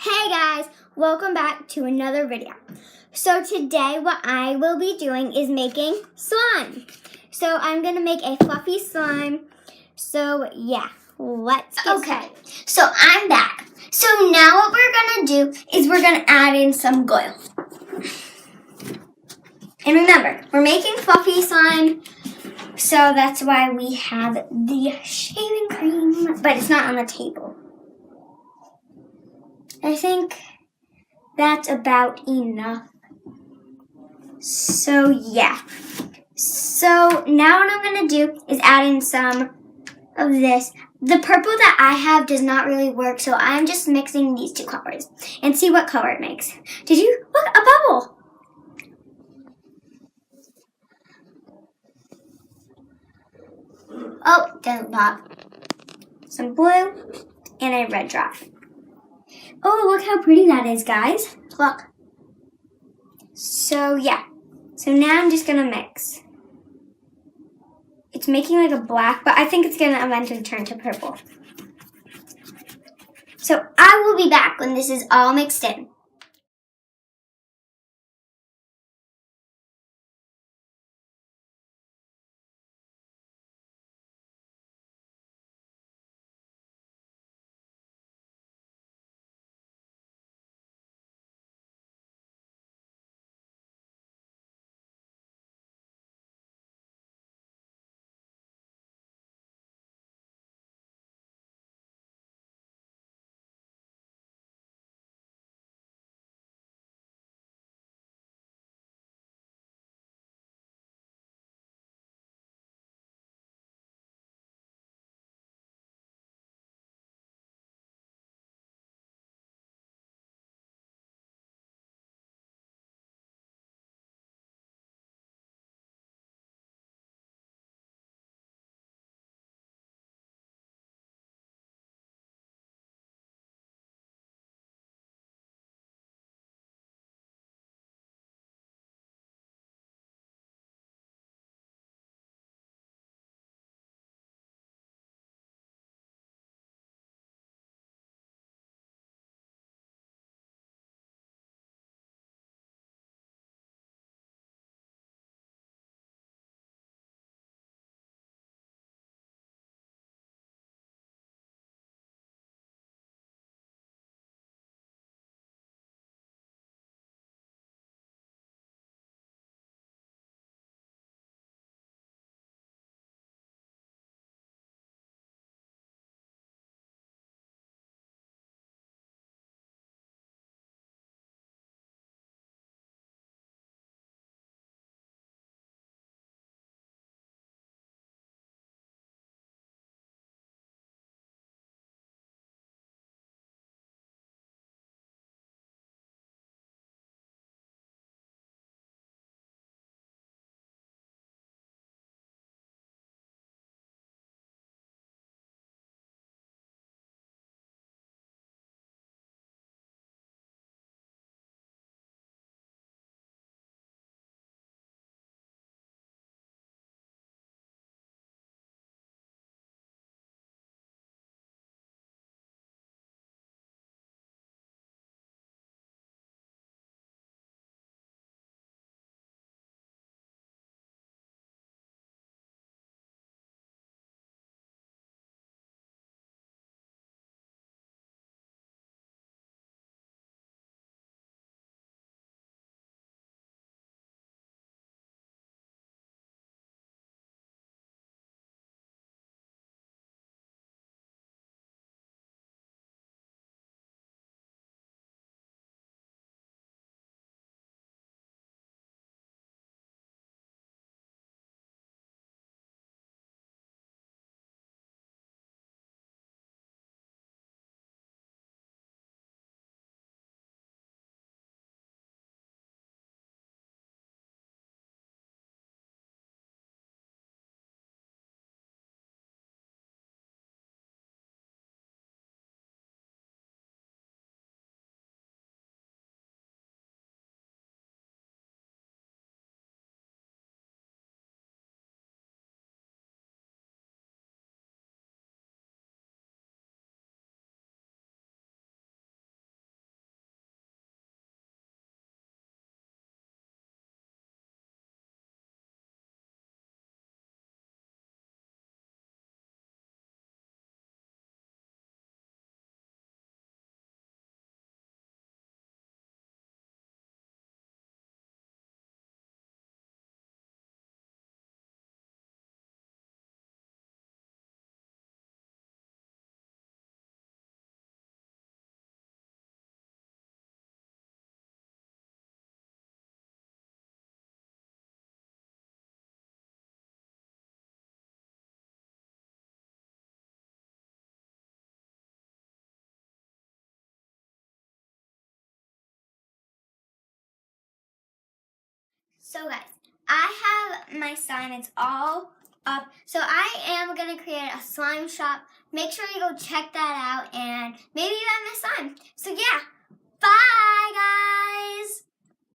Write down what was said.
Hey guys, welcome back to another video. So today what I will be doing is making slime. So I'm going to make a fluffy slime. So yeah, let's get started. So I'm back. So now what we're going to do is we're going to add in some glue. And remember, we're making fluffy slime. So that's why we have the shaving cream, but it's not on the table. I think that's about enough. So yeah. So now what I'm going to do is add in some of this. The purple that I have does not really work, so I'm just mixing these two colors and see what color it makes. Did you look, a bubble? Oh, doesn't pop. Some blue and a red drop. Oh, look how pretty that is, guys. Look. So yeah. So now I'm just gonna mix. It's making like a black, but I think it's gonna eventually turn to purple. So I will be back when this is all mixed in. So guys, I have my sign. It's all up. So I am going to create a slime shop. Make sure you go check that out and maybe you have my sign. So yeah, bye!